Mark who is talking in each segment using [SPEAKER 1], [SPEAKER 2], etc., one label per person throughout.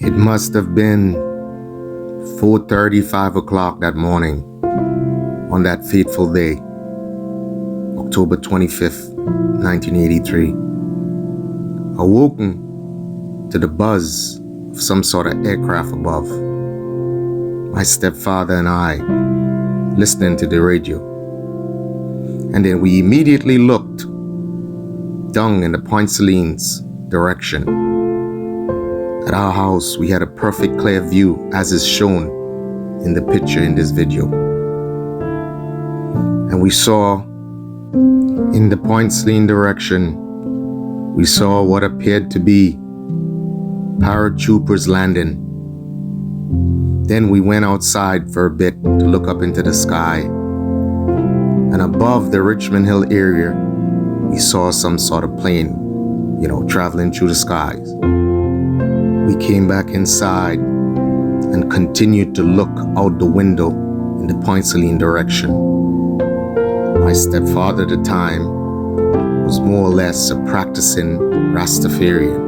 [SPEAKER 1] It must have been 4:30, 5 o'clock that morning on that fateful day, October 25th, 1983. Awoken to the buzz of some sort of aircraft above. My stepfather and I listening to the radio. And then we immediately looked down in the Point Celine's direction. At our house, we had a perfect clear view as is shown in the picture in this video. And we saw in the Point Celine direction, we saw what appeared to be paratroopers landing. Then we went outside for a bit to look up into the sky. And above the Richmond Hill area, we saw some sort of plane, traveling through the skies. We came back inside and continued to look out the window in the Point Celine direction. My stepfather at the time was more or less a practicing Rastafarian.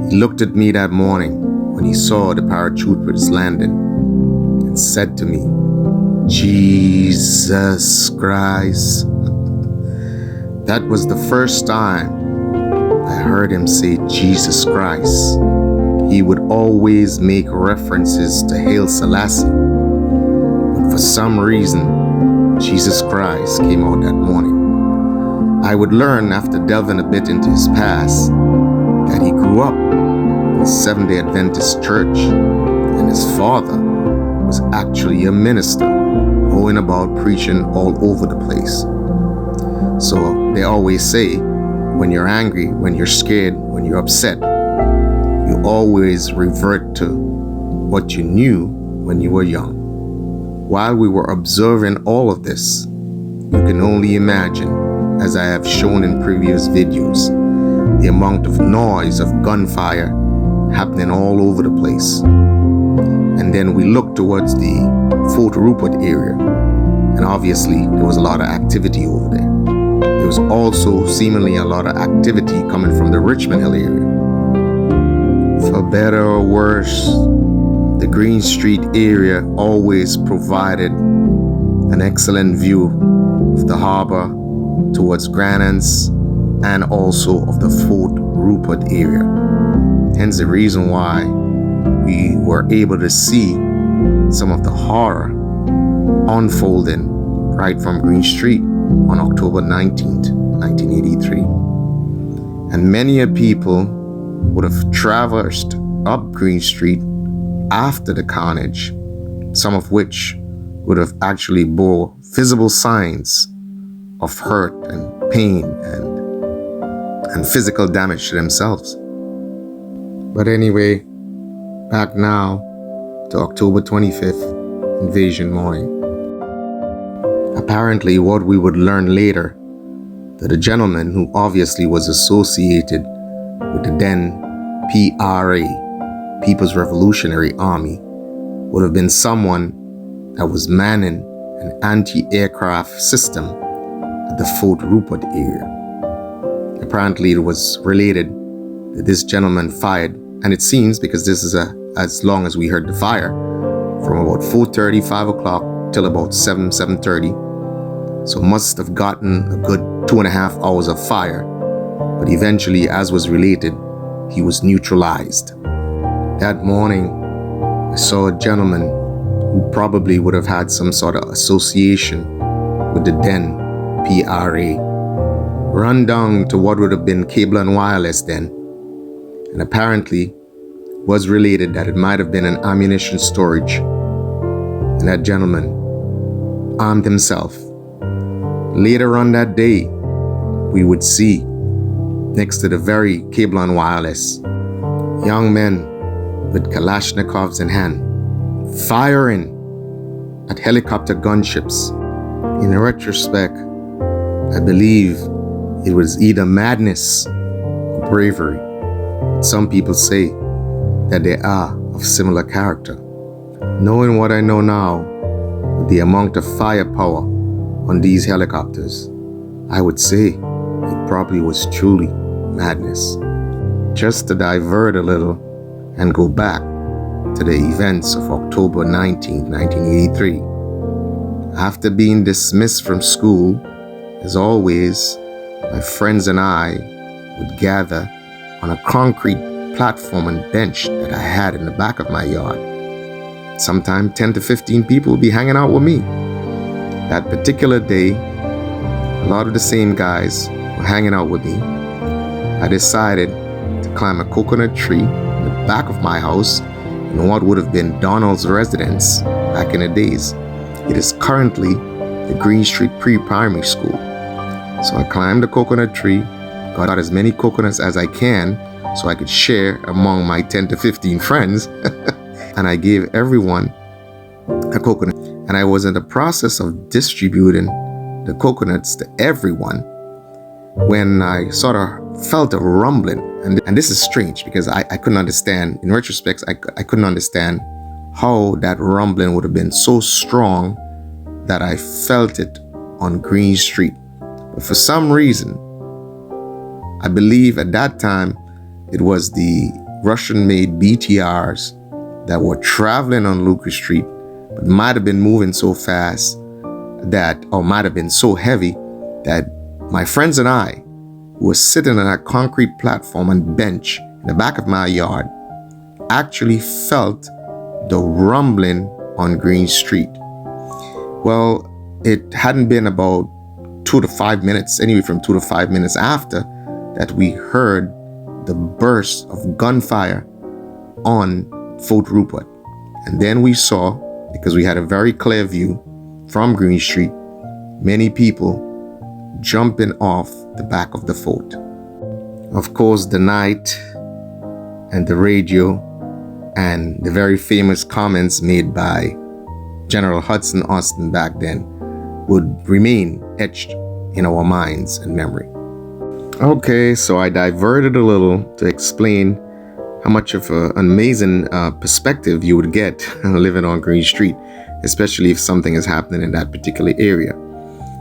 [SPEAKER 1] He looked at me that morning when he saw the paratroopers landing and said to me, "Jesus Christ." That was the first time I heard him say Jesus Christ. He would always make references to Haile Selassie, but for some reason, Jesus Christ came out that morning. I would learn after delving a bit into his past that he grew up in a Seventh-day Adventist church, and his father was actually a minister going about preaching all over the place. So they always say, when you're angry, when you're scared, when you're upset, you always revert to what you knew when you were young. While we were observing all of this, you can only imagine, as I have shown in previous videos, the amount of noise of gunfire happening all over the place. And then we looked towards the Fort Rupert area, and obviously there was a lot of activity over there. There was also seemingly a lot of activity coming from the Richmond Hill area. For better or worse, the Green Street area always provided an excellent view of the harbor towards Grannans and also of the Fort Rupert area. Hence the reason why we were able to see some of the horror unfolding right from Green Street on October 19th, 1983. And many people would have traversed up Green Street after the carnage, some of which would have actually bore visible signs of hurt and pain and physical damage to themselves. But anyway, back now to October 25th, invasion morning. Apparently, what we would learn later, that a gentleman who obviously was associated with the then PRA, People's Revolutionary Army, would have been someone that was manning an anti-aircraft system at the Fort Rupert area. Apparently, it was related that this gentleman fired, and it seems, because this is as long as we heard the fire, from about 4:30, 5 o'clock till about 7:30. So must have gotten a good 2.5 hours of fire. But eventually, as was related, he was neutralized. That morning, I saw a gentleman who probably would have had some sort of association with the then PRA run down to what would have been Cable and Wireless then. And apparently was related that it might have been an ammunition storage. And that gentleman armed himself. Later on that day, we would see next to the very Cable and Wireless, young men with Kalashnikovs in hand, firing at helicopter gunships. In retrospect, I believe it was either madness or bravery. Some people say that they are of similar character. Knowing what I know now, with the amount of firepower on these helicopters, I would say it probably was truly madness. Just to divert a little, and go back to the events of October 19th, 1983. After being dismissed from school, as always, my friends and I would gather on a concrete platform and bench that I had in the back of my yard. Sometimes 10 to 15 people would be hanging out with me. That particular day, a lot of the same guys were hanging out with me. I decided to climb a coconut tree in the back of my house in what would have been Donald's residence back in the days. It is currently the Green Street Pre-Primary School. So I climbed the coconut tree, got as many coconuts as I can so I could share among my 10 to 15 friends, and I gave everyone a coconut. And I was in the process of distributing the coconuts to everyone when I sort of felt a rumbling. And this is strange because I couldn't understand, in retrospect, I couldn't understand how that rumbling would have been so strong that I felt it on Green Street. But for some reason, I believe at that time it was the Russian-made BTRs that were traveling on Lucas Street, but might have been moving so fast that, or might have been so heavy that my friends and I, who were sitting on that concrete platform and bench in the back of my yard, actually felt the rumbling on Green Street. Well, it hadn't been about 2 to 5 minutes, anyway from 2 to 5 minutes after, that we heard the burst of gunfire on Fort Rupert. And then we saw, because we had a very clear view from Green Street, many people jumping off the back of the fort. Of course, the night and the radio and the very famous comments made by General Hudson Austin back then would remain etched in our minds and memory. Okay, so I diverted a little to explain how much of an amazing perspective you would get living on Green Street, especially if something is happening in that particular area.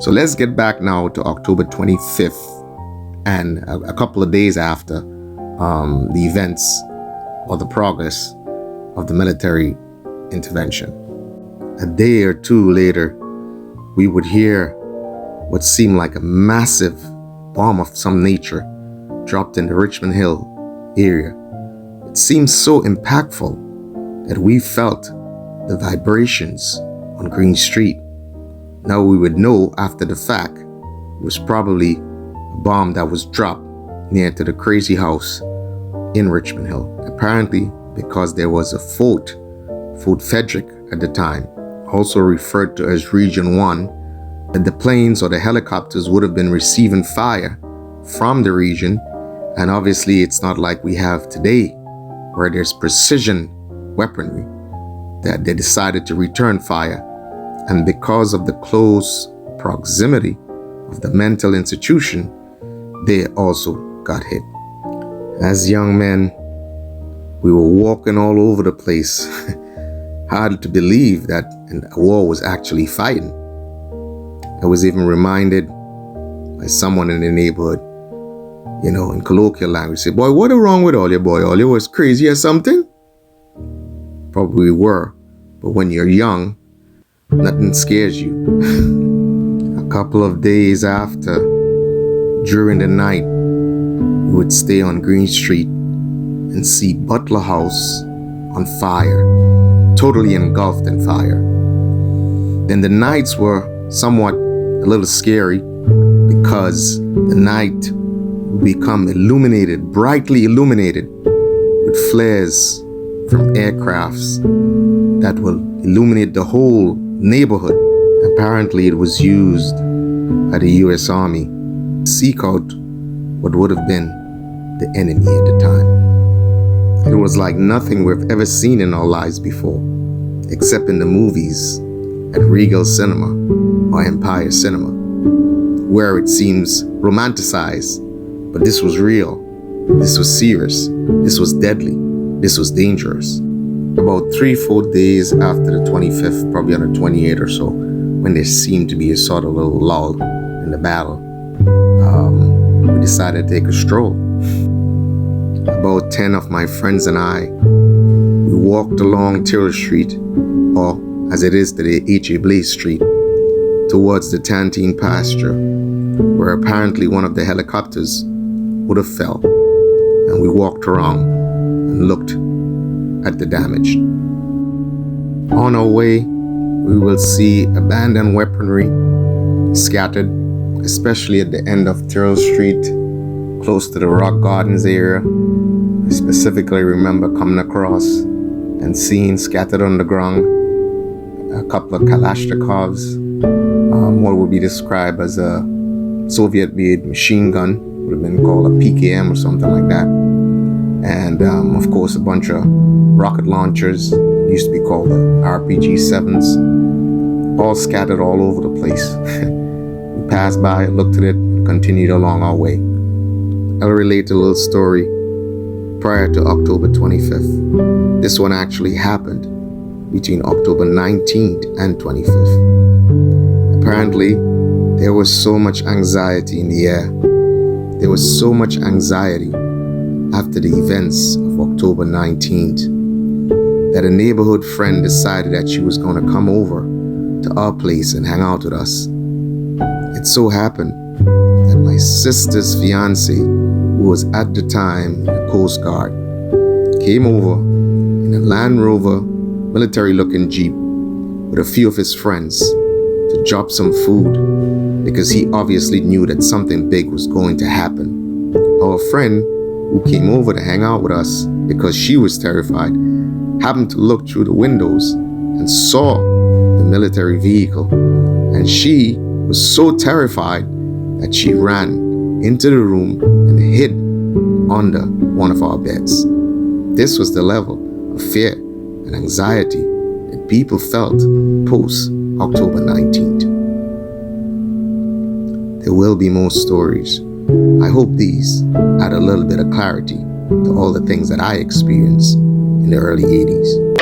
[SPEAKER 1] So let's get back now to October 25th and a couple of days after the events or the progress of the military intervention. A day or two later, we would hear what seemed like a massive bomb of some nature dropped in the Richmond Hill area. It seemed so impactful that we felt the vibrations on Green Street. Now we would know after the fact it was probably a bomb that was dropped near to the Crazy House in Richmond Hill. Apparently because there was a Fort Frederick at the time, also referred to as Region 1, that the planes or the helicopters would have been receiving fire from the region. And obviously it's not like we have today where there's precision weaponry, that they decided to return fire. And because of the close proximity of the mental institution, they also got hit. As young men, we were walking all over the place. Hard to believe that a war was actually fighting. I was even reminded by someone in the neighborhood, in colloquial language, say, "Boy, what is wrong with all you, boy? All you was crazy or something?" Probably were, but when you're young, nothing scares you. A couple of days after, during the night, we would stay on Green Street and see Butler House on fire, totally engulfed in fire. Then the nights were somewhat a little scary because the night would become illuminated, brightly illuminated with flares from aircrafts that will illuminate the whole neighborhood. Apparently it was used by the U.S. Army to seek out what would have been the enemy at the time. It was like nothing we've ever seen in our lives before, except in the movies at Regal Cinema or Empire Cinema, where it seems romanticized, but this was real, this was serious, this was deadly, this was dangerous. About 3-4 days after the 25th, probably on the 28th or so, when there seemed to be a sort of little lull in the battle, we decided to take a stroll. about 10 of my friends and I, we walked along Tyrrell Street, or as it is today, H.A. Blaze Street, towards the Tantine pasture, where apparently one of the helicopters would have fell. And we walked around and looked at the damage. On our way, we will see abandoned weaponry scattered, especially at the end of Tyrrell Street, close to the Rock Gardens area. I specifically remember coming across and seeing scattered on the ground a couple of Kalashnikovs, what would be described as a Soviet-made machine gun, would have been called a PKM or something like that. And of course, a bunch of rocket launchers, used to be called the RPG-7s, all scattered all over the place. We passed by, looked at it, continued along our way. I'll relate a little story prior to October 25th. This one actually happened between October 19th and 25th. Apparently, there was so much anxiety in the air. There was so much anxiety after the events of October 19th that a neighborhood friend decided that she was going to come over to our place and hang out with us. It so happened that my sister's fiance, who was at the time in the Coast Guard, came over in a Land Rover military-looking Jeep with a few of his friends to drop some food because he obviously knew that something big was going to happen. Our friend, who came over to hang out with us because she was terrified, happened to look through the windows and saw the military vehicle. And she was so terrified that she ran into the room and hid under one of our beds. This was the level of fear and anxiety that people felt post October 19th. There will be more stories. I hope these add a little bit of clarity to all the things that I experienced in the early 80s.